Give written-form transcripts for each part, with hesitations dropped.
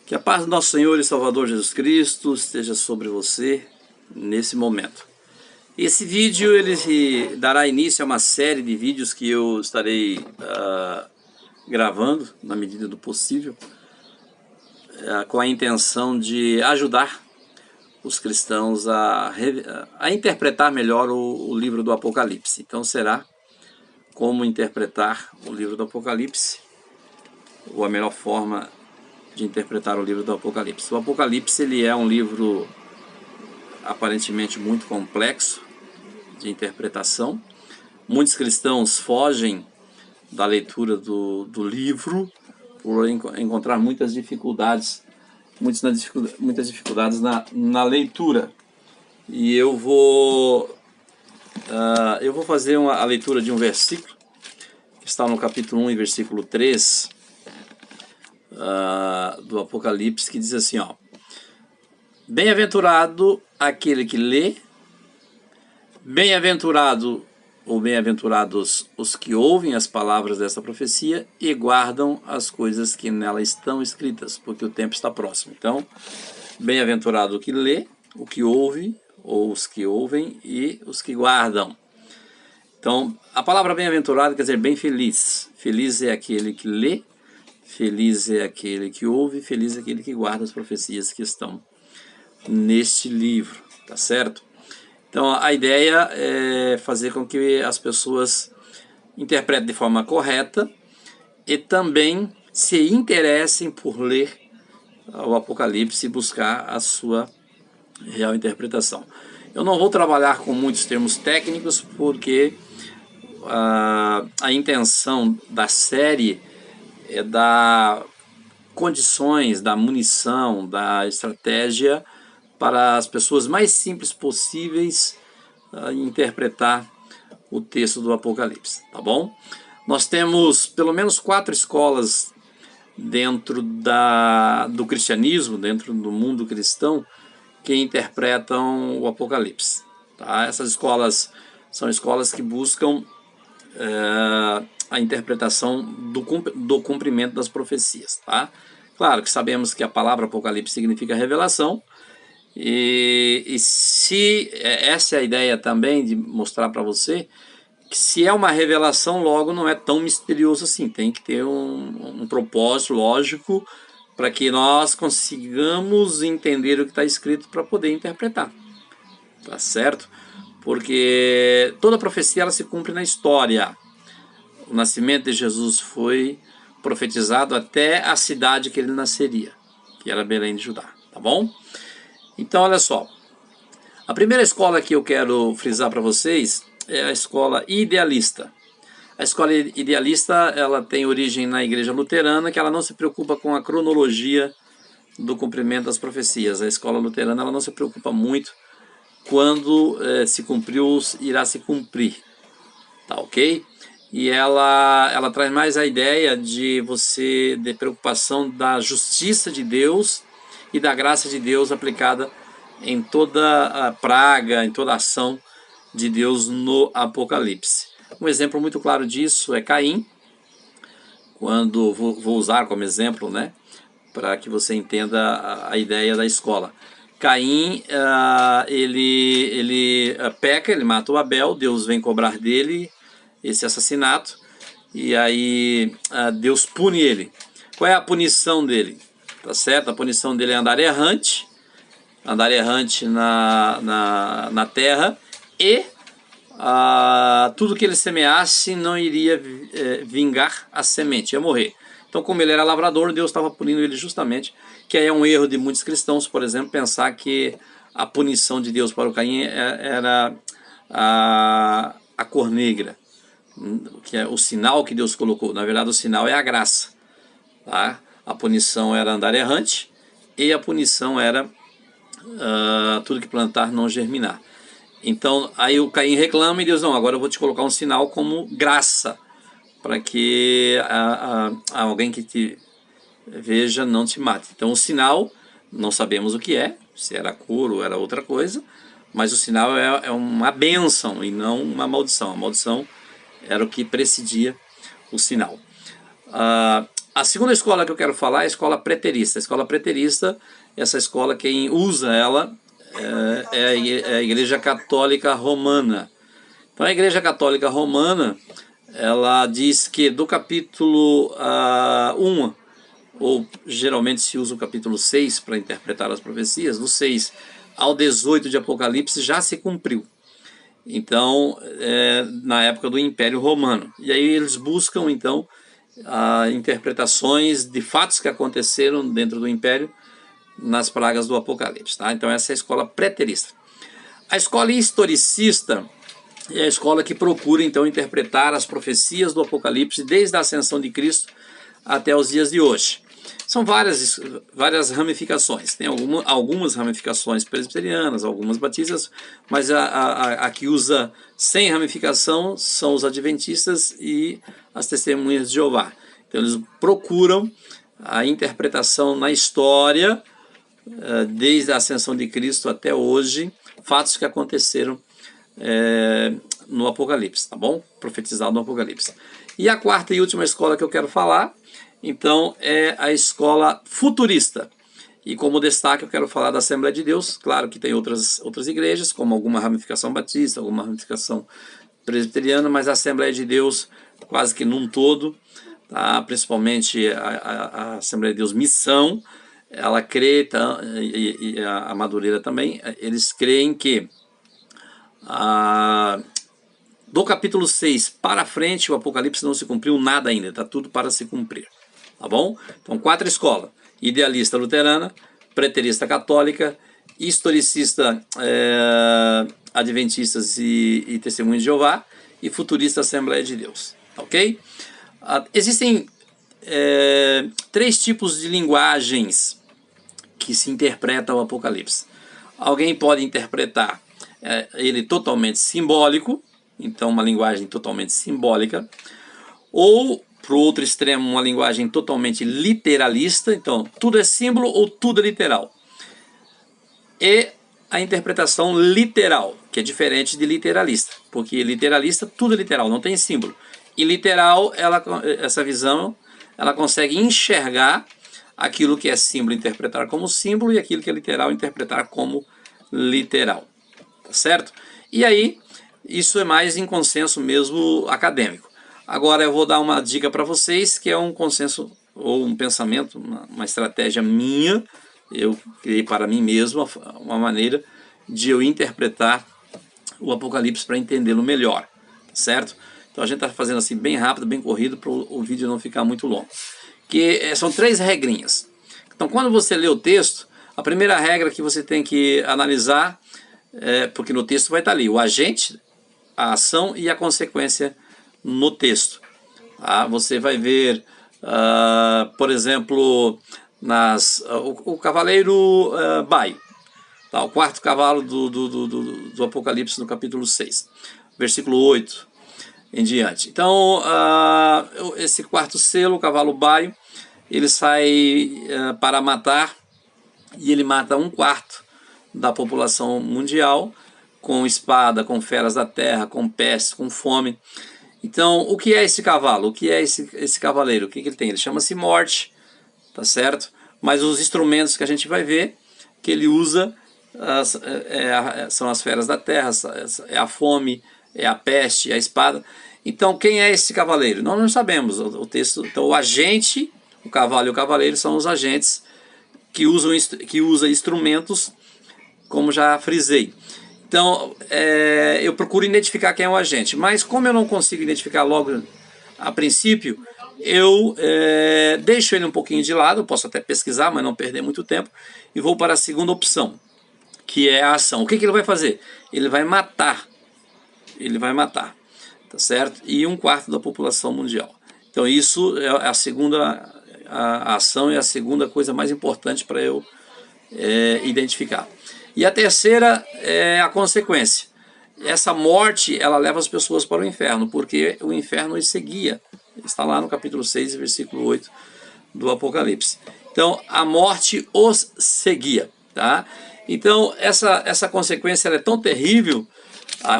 Que a paz do nosso Senhor e Salvador Jesus Cristo esteja sobre você nesse momento. Esse vídeo ele dará início a uma série de vídeos que eu estarei gravando na medida do possível, com a intenção de ajudar os cristãos a interpretar melhor o livro do Apocalipse. Então será como interpretar o livro do Apocalipse, ou a melhor forma de interpretar o livro do Apocalipse. O Apocalipse ele é um livro aparentemente muito complexo de interpretação. Muitos cristãos fogem da leitura do livro por encontrar muitas dificuldades na leitura. E eu vou fazer a leitura de um versículo que está no capítulo 1 e versículo 3 do Apocalipse, que diz assim, ó: bem-aventurado aquele que lê, bem-aventurado ou bem-aventurados os que ouvem as palavras desta profecia e guardam as coisas que nela estão escritas, porque o tempo está próximo. Então, bem-aventurado o que lê, o que ouve, ou os que ouvem e os que guardam. Então, a palavra bem-aventurado quer dizer bem feliz. Feliz é aquele que lê, feliz é aquele que ouve, feliz é aquele que guarda as profecias que estão neste livro, tá certo? Então a ideia é fazer com que as pessoas interpretem de forma correta e também se interessem por ler o Apocalipse e buscar a sua real interpretação. Eu não vou trabalhar com muitos termos técnicos porque a intenção da série é dar condições, da munição, da estratégia para as pessoas mais simples possíveis interpretar o texto do Apocalipse, tá bom? Nós temos pelo menos 4 escolas dentro do cristianismo, dentro do mundo cristão, que interpretam o Apocalipse, tá? Essas escolas são escolas que buscam a interpretação do cumprimento das profecias, tá? Claro que sabemos que a palavra Apocalipse significa revelação, e se essa é a ideia também de mostrar para você que se é uma revelação, logo não é tão misterioso assim, tem que ter um propósito lógico para que nós consigamos entender o que está escrito para poder interpretar, tá certo? Porque toda profecia ela se cumpre na história. O nascimento de Jesus foi profetizado até a cidade que ele nasceria, que era Belém de Judá, tá bom? Então olha só, a primeira escola que eu quero frisar para vocês é a escola idealista. A escola idealista ela tem origem na igreja luterana, que ela não se preocupa com a cronologia do cumprimento das profecias. A escola luterana ela não se preocupa muito quando se cumpriu ou irá se cumprir, tá ok? E ela traz mais a ideia de preocupação da justiça de Deus e da graça de Deus aplicada em toda a praga, em toda a ação de Deus no Apocalipse. Um exemplo muito claro disso é Caim, quando vou usar como exemplo, né, para que você entenda a ideia da escola. Caim, ele peca, ele mata o Abel, Deus vem cobrar dele esse assassinato, e aí Deus pune ele. Qual é a punição dele? Tá certo? A punição dele é andar errante na terra, e tudo que ele semeasse não iria vingar a semente, ia morrer. Então, como ele era lavrador, Deus estava punindo ele justamente, que aí é um erro de muitos cristãos, por exemplo, pensar que a punição de Deus para o Caim era a cor negra, que é o sinal que Deus colocou. Na verdade, o sinal é a graça, tá? A punição era andar errante e a punição era tudo que plantar não germinar. Então aí o Caim reclama e Deus, não, agora eu vou te colocar um sinal como graça, para que alguém que te veja não te mate. Então o sinal, não sabemos o que é, se era cor ou era outra coisa, mas o sinal é uma bênção e não uma maldição. A maldição era o que precedia o sinal. A segunda escola que eu quero falar é a escola preterista. A escola preterista, essa escola, quem usa ela é a Igreja Católica Romana. Então a Igreja Católica Romana, ela diz que do capítulo 1, ou geralmente se usa o capítulo 6 para interpretar as profecias, do 6 ao 18 de Apocalipse já se cumpriu. Então, na época do Império Romano. E aí eles buscam, então, interpretações de fatos que aconteceram dentro do Império nas pragas do Apocalipse. Tá? Então essa é a escola preterista. A escola historicista é a escola que procura, então, interpretar as profecias do Apocalipse desde a ascensão de Cristo até os dias de hoje. São várias ramificações. Tem algumas ramificações presbiterianas, algumas batistas, mas a que usa sem ramificação são os adventistas e as testemunhas de Jeová. Então eles procuram a interpretação na história, desde a ascensão de Cristo até hoje, fatos que aconteceram no Apocalipse, tá bom? Profetizado no Apocalipse. E a quarta e última escola que eu quero falar, então, é a escola futurista. E como destaque eu quero falar da Assembleia de Deus. Claro que tem outras igrejas, como alguma ramificação batista, alguma ramificação presbiteriana, mas a Assembleia de Deus quase que num todo, tá? Principalmente a Assembleia de Deus Missão, ela crê, tá? E a Madureira também, eles creem que do capítulo 6 para frente o Apocalipse não se cumpriu nada ainda, está tudo para se cumprir. Tá bom? Então, 4 escolas: idealista luterana, preterista católica, historicista adventistas e testemunhas de Jeová, e futurista Assembleia de Deus. Ok? Existem 3 tipos de linguagens que se interpretam o Apocalipse. Alguém pode interpretar ele totalmente simbólico, então uma linguagem totalmente simbólica, ou para o outro extremo, uma linguagem totalmente literalista, então tudo é símbolo ou tudo é literal. E a interpretação literal, que é diferente de literalista, porque literalista tudo é literal, não tem símbolo. E literal, essa visão, ela consegue enxergar aquilo que é símbolo, interpretar como símbolo, e aquilo que é literal, interpretar como literal. Tá certo? E aí, isso é mais em consenso mesmo acadêmico. Agora eu vou dar uma dica para vocês, que é um consenso ou um pensamento, uma estratégia minha. Eu criei para mim mesmo uma maneira de eu interpretar o Apocalipse para entendê-lo melhor, certo? Então a gente está fazendo assim bem rápido, bem corrido, para o vídeo não ficar muito longo. São 3 regrinhas. Então quando você lê o texto, a primeira regra que você tem que analisar, porque no texto vai estar ali o agente, a ação e a consequência no texto. Tá? Você vai ver, por exemplo, o cavaleiro baio, tá? O 4º cavalo do Apocalipse no capítulo 6, versículo 8 em diante. Então, esse 4º selo, o cavalo baio, ele sai para matar, e ele mata 1/4 da população mundial, com espada, com feras da terra, com peste, com fome. Então, o que é esse cavalo? O que é esse cavaleiro? O que ele tem? Ele chama-se morte, tá certo? Mas os instrumentos que a gente vai ver, que ele usa, são as feras da terra, é a fome, é a peste, é a espada. Então, quem é esse cavaleiro? Nós não sabemos. O texto, então, o agente, o cavalo e o cavaleiro são os agentes que usam instrumentos, como já frisei. Então, eu procuro identificar quem é o agente, mas como eu não consigo identificar logo a princípio, eu deixo ele um pouquinho de lado, eu posso até pesquisar, mas não perder muito tempo, e vou para a segunda opção, que é a ação. O que ele vai fazer? Ele vai matar, tá certo? E 1/4 da população mundial. Então isso é a segunda, a ação é a segunda coisa mais importante para eu identificar. E a terceira é a consequência. Essa morte, ela leva as pessoas para o inferno, porque o inferno os seguia. Está lá no capítulo 6, versículo 8 do Apocalipse. Então, a morte os seguia. Tá? Então, essa consequência ela é tão terrível,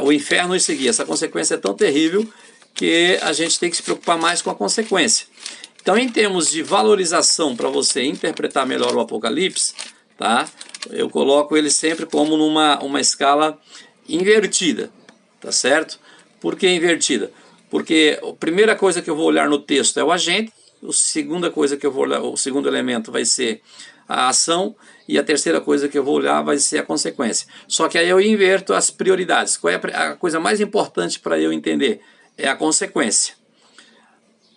o inferno os seguia. Essa consequência é tão terrível que a gente tem que se preocupar mais com a consequência. Então, em termos de valorização para você interpretar melhor o Apocalipse, tá? Eu coloco ele sempre como uma escala invertida, tá certo? Por que invertida? Porque a primeira coisa que eu vou olhar no texto é o agente, a segunda coisa que eu vou olhar, o segundo elemento vai ser a ação, e a terceira coisa que eu vou olhar vai ser a consequência. Só que aí eu inverto as prioridades. Qual é a coisa mais importante para eu entender? É a consequência.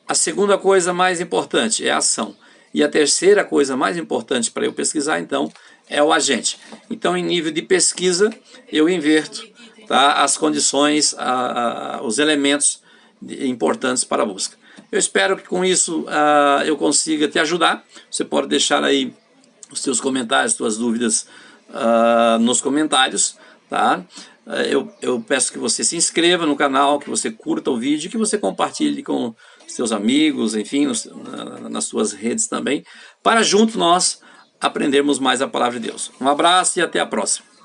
A segunda coisa mais importante é a ação. E a terceira coisa mais importante para eu pesquisar, então, é o agente. Então, em nível de pesquisa, eu inverto, tá, as condições, os elementos importantes para a busca. Eu espero que com isso eu consiga te ajudar. Você pode deixar aí os seus comentários, suas dúvidas nos comentários, tá? Eu peço que você se inscreva no canal, que você curta o vídeo, que você compartilhe com seus amigos, enfim, nas suas redes também, para juntos nós aprendermos mais a palavra de Deus. Um abraço e até a próxima.